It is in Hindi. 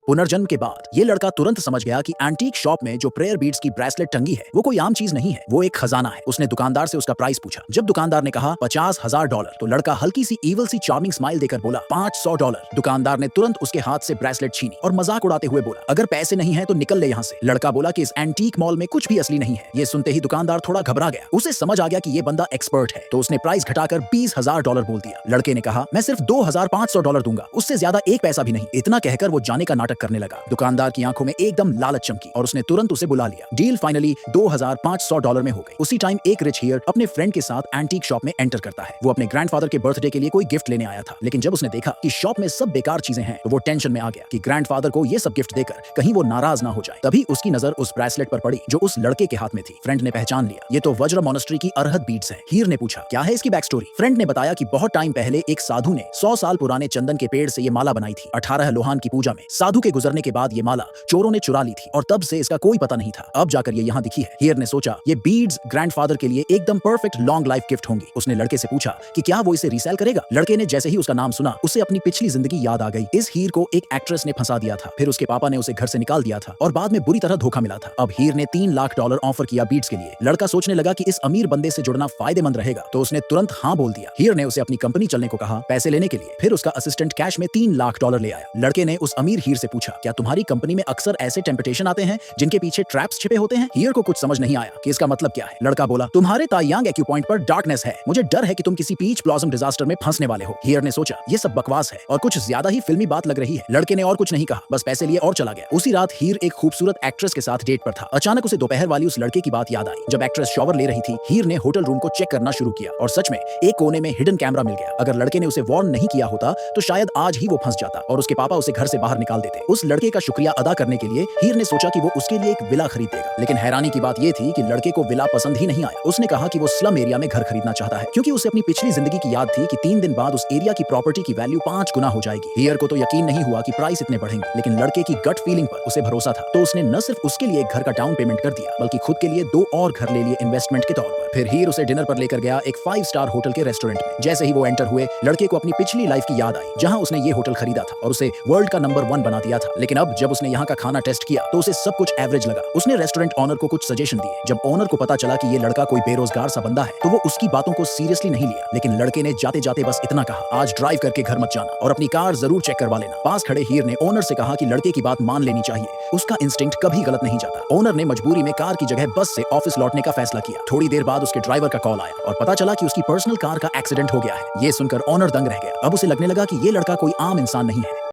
पुनर्जन्म के बाद ये लड़का तुरंत समझ गया कि एंटीक शॉप में जो प्रेयर बीड्स की ब्रेसलेट टंगी है वो कोई आम चीज नहीं है, वो एक खजाना है। उसने दुकानदार से उसका प्राइस पूछा। जब दुकानदार ने कहा $50,000 तो लड़का हल्की सी ईवल सी चार्मिंग स्माइल देकर बोला $500। दुकानदार ने तुरंत उसके हाथ से ब्रेसलेट छीनी और मजाक उड़ाते हुए बोला अगर पैसे नहीं है तो निकल ले यहाँ से। लड़का बोला कि इस एंटीक मॉल में कुछ भी असली नहीं है। ये सुनते ही दुकानदार थोड़ा घबरा गया। उसे समझ आ गया कि ये बंदा एक्सपर्ट है, तो उसने प्राइस घटाकर $20,000 बोल दिया। लड़के ने कहा मैं सिर्फ $2,500 दूंगा, उससे ज्यादा एक पैसा भी नहीं। इतना कहकर वो जाने का नाटक करने लगा। दुकानदार की आंखों में एकदम लालच चमकी और उसने तुरंत उसे बुला लिया। डील फाइनली $2,500 में हो गई। उसी टाइम एक रिच हियर अपने फ्रेंड के साथ एंटीक शॉप में एंटर करता है। वो अपने ग्रैंडफादर के बर्थडे के लिए कोई गिफ्ट लेने आया था, लेकिन जब उसने देखा कि शॉप में सब बेकार चीजें हैं तो वो टेंशन में आ गया कि ग्रैंडफादर को ये सब गिफ्ट देकर कहीं वो नाराज ना हो जाए। तभी उसकी नजर उस ब्रेसलेट पर पड़ी जो उस लड़के के हाथ में थी। फ्रेंड ने पहचान लिया, ये तो वज्र मोनेस्ट्री की अरहत बीड्स हैं। हीर ने पूछा क्या है इसकी बैक स्टोरी। फ्रेंड ने बताया कि बहुत टाइम पहले एक साधु ने 100 साल पुराने चंदन के पेड़ से ये माला बनाई थी। 18 लोहान की पूजा में साधु के गुजरने के बाद ये माला चोरों ने चुरा ली थी और तब से इसका कोई पता नहीं था। अब जाकर ये यहाँ दिखी है। हीर ने सोचा ये बीड्स ग्रैंडफादर के लिए एकदम परफेक्ट लॉन्ग लाइफ गिफ्ट होंगी। उसने लड़के से पूछा कि क्या वो इसे रीसेल करेगा। लड़के ने जैसे ही उसका नाम सुना उसे अपनी पिछली जिंदगी याद आ गई। इस हीर को एक एक्ट्रेस ने फंसा दिया था, फिर उसके पापा ने उसे घर से निकाल दिया था और बाद में बुरी तरह धोखा मिला था। अब हीर ने $3 लाख ऑफर किया बीड्स के लिए। लड़का सोचने लगा कि इस अमीर बंदे से जुड़ना फायदेमंद रहेगा, तो उसने तुरंत हाँ बोल दिया। हीर ने उसे अपनी कंपनी चलने को कहा पैसे लेने के लिए। फिर उसका असिस्टेंट कैश में $3 लाख ले आया। लड़के ने उस अमीर हीर से पूछा क्या तुम्हारी कंपनी में अक्सर ऐसे टेम्पटेशन आते हैं जिनके पीछे ट्रैप्स छिपे होते हैं। हीर को कुछ समझ नहीं आया कि इसका मतलब क्या है। लड़का बोला तुम्हारे तायांग एक्यू पॉइंट पर डार्कनेस है, मुझे डर है कि तुम किसी पीच ब्लॉसम डिजास्टर में फंसने वाले हो। हीर ने सोचा ये सब बकवास है और कुछ ज्यादा ही फिल्मी बात लग रही है। लड़के ने और कुछ नहीं कहा, बस पैसे लिए और चला गया। उसी रात हीर एक खूबसूरत एक्ट्रेस के साथ डेट पर था। अचानक उसे दोपहर वाली उस लड़के की बात याद आई। जब एक्ट्रेस शॉवर ले रही थी हीर ने होटल रूम को चेक करना शुरू किया और सच में एक कोने में हिडन कैमरा मिल गया। अगर लड़के ने उसे वार्न नहीं किया होता तो शायद आज ही वो फंस जाता और उसके पापा उसे घर से बाहर निकाल देते। उस लड़के का शुक्रिया अदा करने के लिए हीर ने सोचा कि वो उसके लिए एक विला खरीद देगा। लेकिन हैरानी की बात यह थी कि लड़के को विला पसंद ही नहीं आया। उसने कहा कि वो स्लम एरिया में घर खरीदना चाहता है क्योंकि उसे अपनी पिछली जिंदगी की याद थी कि 3 दिन बाद उस एरिया की प्रॉपर्टी की वैल्यू 5 गुना हो जाएगी। हीर को तो यकीन नहीं हुआ कि प्राइस इतने बढ़ेंगे, लेकिन लड़के की गट फीलिंग पर उसे भरोसा था, तो उसने न सिर्फ उसके लिए एक घर का डाउन पेमेंट कर दिया बल्कि खुद के लिए 2 और घर ले लिए इन्वेस्टमेंट के तौर पर। फिर हीर उसे डिनर पर लेकर गया एक 5 स्टार होटल के रेस्टोरेंट में। जैसे ही वो एंटर हुए लड़के को अपनी पिछली लाइफ की याद आई जहां उसने ये होटल खरीदा था और उसे वर्ल्ड का नंबर 1 बना दिया था। लेकिन अब जब उसने यहाँ का खाना टेस्ट किया तो उसे सब कुछ एवरेज लगा। उसने रेस्टोरेंट ऑनर को कुछ सजेशन दिए। जब ऑनर को पता चला कि ये लड़का कोई बेरोजगार सा बंदा है तो वो उसकी बातों को सीरियसली नहीं लिया। लेकिन लड़के ने जाते जाते बस इतना कहा आज ड्राइव करके घर मत जाना और अपनी कार जरूर चेक करवा लेना। पास खड़े हीर ने ओनर से कहा कि लड़के की बात मान लेनी चाहिए, उसका इंस्टिंक्ट कभी गलत नहीं जाता। ओनर ने मजबूरी में कार की जगह बस से ऑफिस लौटने का फैसला किया। थोड़ी देर बाद उसके ड्राइवर का कॉल आया और पता चला कि उसकी पर्सनल कार का एक्सीडेंट हो गया है। ये सुनकर ओनर दंग रह गया। अब उसे लगने लगा कि ये लड़का कोई आम इंसान नहीं है।